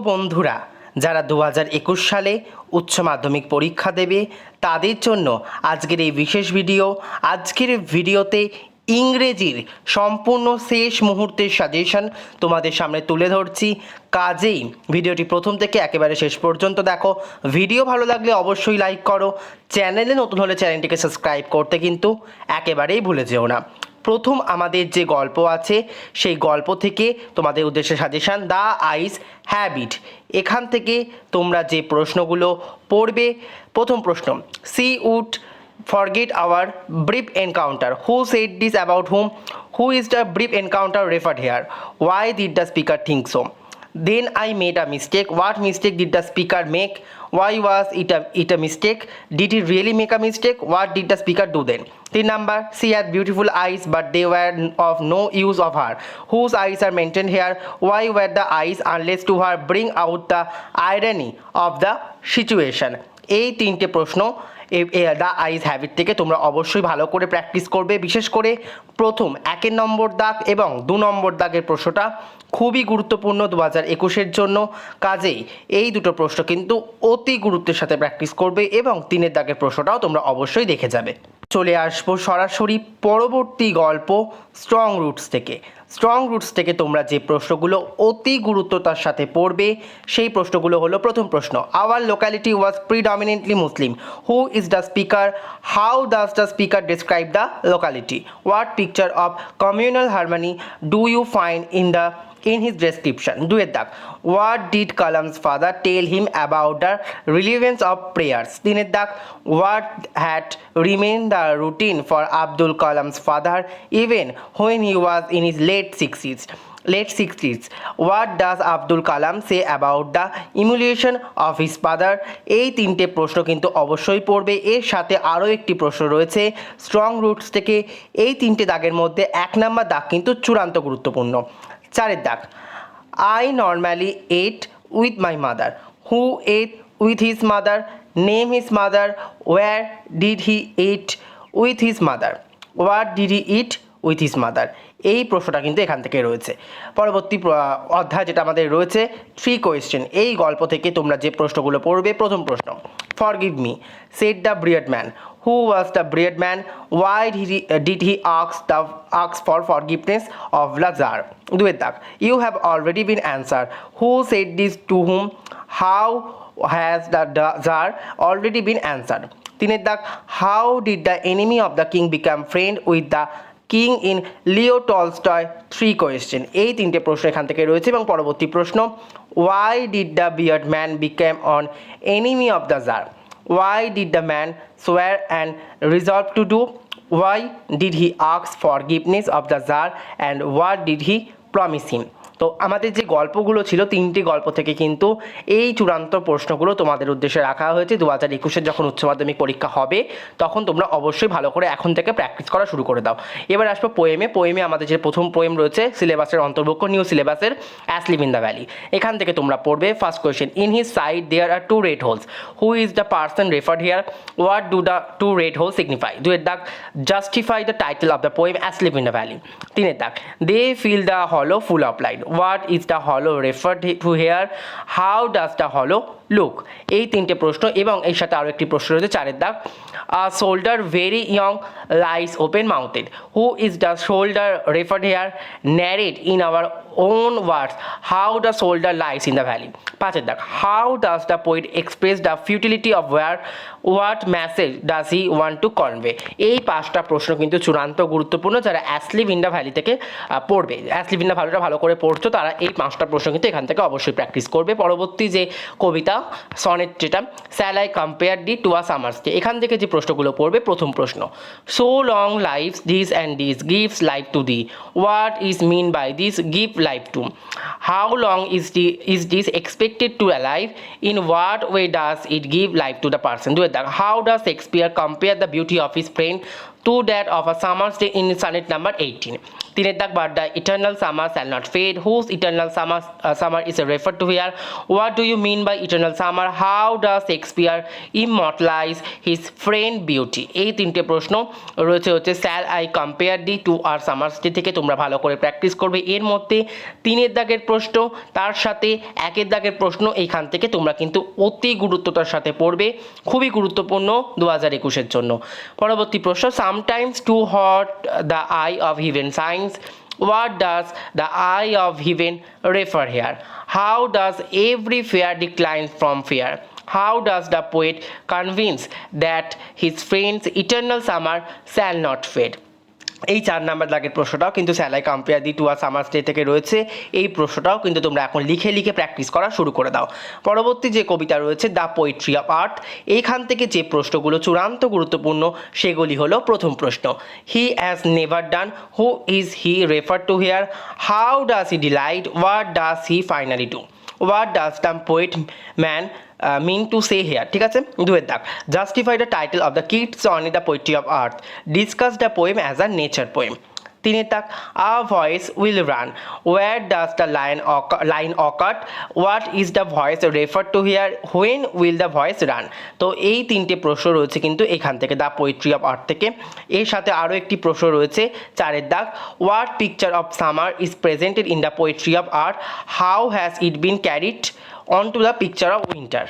বন্ধুরা, যারা 2021 সালে উচ্চ মাধ্যমিক পরীক্ষা দেবে তাদের জন্য আজকের এই বিশেষ ভিডিও। আজকের ভিডিওতে ইংরেজির সম্পূর্ণ শেষ মুহূর্তের সাজেশন তোমাদের সামনে তুলে ধরছি। কাজেই ভিডিওটি প্রথম থেকে একেবারে শেষ পর্যন্ত দেখো। ভিডিও ভালো লাগলে অবশ্যই লাইক করো, চ্যানেলে নতুন হলে চ্যানেলটিকে সাবস্ক্রাইব করতে কিন্তু একেবারেই ভুলে যেও না। প্রথম আমাদের যে গল্প আছে সেই গল্প থেকে তোমাদের উদ্দেশ্যে সাজেশান দ্য আইস হ্যাবিট। এখান থেকে তোমরা যে প্রশ্নগুলো পড়বে, প্রথম প্রশ্ন, she would forget our brief encounter. Who said this about whom? Who is the brief encounter referred here? Why did the speaker think so? Then I made a mistake. What mistake did the speaker make? Why was it a mistake? Did he really make a mistake? What did the speaker do then? The number, she had beautiful eyes but they were of no use of her. Whose eyes are mentioned here? Why were the eyes unless to her bring out the irony of the situation? এই তিনটে প্রশ্ন the eyes have it থেকে তোমরা অবশ্যই ভালো করে practice করবে। বিশেষ করে প্রথম 1 নম্বর দাগ এবং 2 নম্বর দাগের প্রশ্নটা খুবই গুরুত্বপূর্ণ 2021-এর জন্য। কাজেই এই দুটো প্রশ্ন কিন্তু অতি গুরুত্বের সাথে প্র্যাকটিস করবে এবং 3 দাগের প্রশ্নটাও তোমরা অবশ্যই দেখে যাবে। চলে আসবো সরাসরি পরবর্তী গল্প স্ট্রং রুটস থেকে। স্ট্রং রুটস থেকে তোমরা যে প্রশ্নগুলো অতি গুরুত্বতার সাথে পড়বে সেই প্রশ্নগুলো হলো, প্রথম প্রশ্ন, our locality was predominantly Muslim. Who is the speaker? How does the speaker describe the locality? What picture of communal harmony do you find in his description? Do it dak. What did Kalam's father tell him about the relevance of prayers? Din it dak. What had remained the routine for Abdul Kalam's father even when he was in his late 60s? What does Abdul Kalam say about the emulation of his father? এই তিনটে প্রশ্ন কিন্তু অবশ্যই পড়বে। এর সাথে আরও একটি প্রশ্ন রয়েছে স্ট্রং রুটস থেকে। এই তিনটে দাগের মধ্যে 1 নম্বর দাগ কিন্তু চূড়ান্ত গুরুত্বপূর্ণ। 4 দাগ, I normally ate with my mother. Who ate with his mother? Name his mother. Where did he eat with his mother? What did he eat with his mother? এই প্রশ্নটা কিন্তু এখান থেকে রয়েছে। পরবর্তী অধ্যায় যেটা আমাদের রয়েছে 3 কোয়েশ্চেন। এই গল্প থেকে তোমরা যে প্রশ্নগুলো পড়বে, প্রথম প্রশ্ন, forgive me said the briard man. Who was the bearded man? Why did he ask for forgiveness of Lazar? Do it that. You have already been answered. Who said this to whom? How has the Tsar already been answered? 3 dak. How did the enemy of the king become friend with the king in Leo Tolstoy? 3 question. এই তিনটে প্রশ্ন এখান থেকে রয়েছে। এবং পরবর্তী প্রশ্ন, why did the beard man became an enemy of the czar? Why did the man swear and resolve to do? Why did he ask forgiveness of the Tsar and what did he promise him? তো আমাদের যে গল্পগুলো ছিল 3টি গল্প থেকে কিন্তু এই চূড়ান্ত প্রশ্নগুলো তোমাদের উদ্দেশ্যে রাখা হয়েছে। 2021-এর যখন উচ্চ মাধ্যমিক পরীক্ষা হবে তখন তোমরা অবশ্যই ভালো করে এখন থেকে প্র্যাকটিস করা শুরু করে দাও। এবার আসবো পোয়েমে আমাদের যে প্রথম পোয়েম রয়েছে সিলেবাসের অন্তর্ভুক্ত নিউ সিলেবাসের asleep in the valley. এখান থেকে তোমরা পড়বে first question, in his side there are 2 red holes. Who is the person referred here? What do the 2 red holes signify? 2 দাগ, justify the title of the poem asleep in the valley. 3 দাগ, they fill the hollow full of light. What is the hollow referred to here? How does the hollow look? এই 3টে প্রশ্ন এবং এর সাথে আরও একটি প্রশ্ন রয়েছে 4 দাগ, a soldier very young lies open mouthed. Who is the soldier referred here? Narrate in our own words how the soldier lies in the valley. 5 দাগ, how does the poet express the futility of war? What message does he want to convey? এই 5টা প্রশ্ন কিন্তু চূড়ান্ত গুরুত্বপূর্ণ। যারা asleep in the valley থেকে পড়বে, অ্যাস লিভ ইন দ্য ভ্যালিটা ভালো করে পড়ছো তারা এই 5টা প্রশ্ন কিন্তু এখান থেকে অবশ্যই প্র্যাকটিস করবে। পরবর্তী যে কবিতা সনেট যেটা, shall I compare thee to a summer's day, এখান থেকে যে প্রশ্নগুলো পড়বে, প্রথম প্রশ্ন, so long lives this and this gives life to thee. What is mean by this give life to? How long is this expected to alive? In what way does it give life to the person? Do it. How does Shakespeare compare the beauty of his friend to that of a summer's day in sonnet number 18? তিনের দাগ but the eternal summer shall not fade, whose eternal summer is refer to here, what do you mean by eternal summer, how does Shakespeare immortalize his friend beauty. এই তিনটে প্রশ্ন রয়েছে হচ্ছে shall I compare thee to a summer's day থেকে, তোমরা ভালো করে practice করবে। এর মধ্যে তিনের দাগের প্রশ্ন, তার সাথে একের দাগের প্রশ্ন এইখান থেকে তোমরা কিন্তু অতি গুরুত্বতার সাথে পড়বে, খুবই গুরুত্বপূর্ণ 2021-এর জন্য। পরবর্তী প্রশ্ন, sometimes too hot the eye of heaven shines, what does the eye of heaven refer here, how does every fear decline from fear, how does the poet convince that his friend's eternal summer shall not fade। এই 4 number দাগের প্রশ্নটাও কিন্তু স্যালাই compare thee to a summer's day থেকে রয়েছে। এই প্রশ্নটাও কিন্তু তোমরা এখন লিখে লিখে প্র্যাকটিস করা শুরু করে দাও। পরবর্তী যে কবিতা রয়েছে দ্য পোয়েট্রি অফ আর্থ, এইখান থেকে যে প্রশ্নগুলো চূড়ান্ত গুরুত্বপূর্ণ সেগুলি হলো, প্রথম প্রশ্ন, he has never done, who is he refer to here, how does he delight, what does he finally do, what does the poet man mean to say here. ঠিক আছে, দুয়ের দাগ, justify the title of the kids on the poetry of earth, discuss the poem as a nature poem. তিনের দাগ, a voice will run, where does the line occur, what is the voice refer to hear, when will the voice run. তো এই তিনটে প্রশ্ন রয়েছে কিন্তু এখান থেকে দ্য পোয়েট্রি অফ আর্থ থেকে। এর সাথে আরও একটি প্রশ্ন রয়েছে চারের দাগ, what picture of summer is presented in the poetry of earth, how has it been carried on to the picture of winter.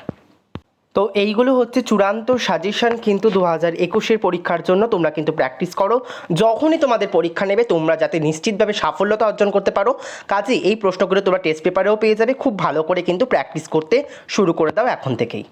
তো এইগুলো হচ্ছে চূড়ান্ত সাজেশন কিন্তু 2021-এর পরীক্ষার জন্য। তোমরা কিন্তু প্র্যাকটিস করো, যখনই তোমাদের পরীক্ষা নেবে তোমরা যাতে নিশ্চিতভাবে সাফল্যতা অর্জন করতে পারো। কাজে এই প্রশ্নগুলো তোমরা টেস্ট পেপারেও পেয়ে যাবে, খুব ভালো করে কিন্তু প্র্যাকটিস করতে শুরু করে দাও এখন থেকেই।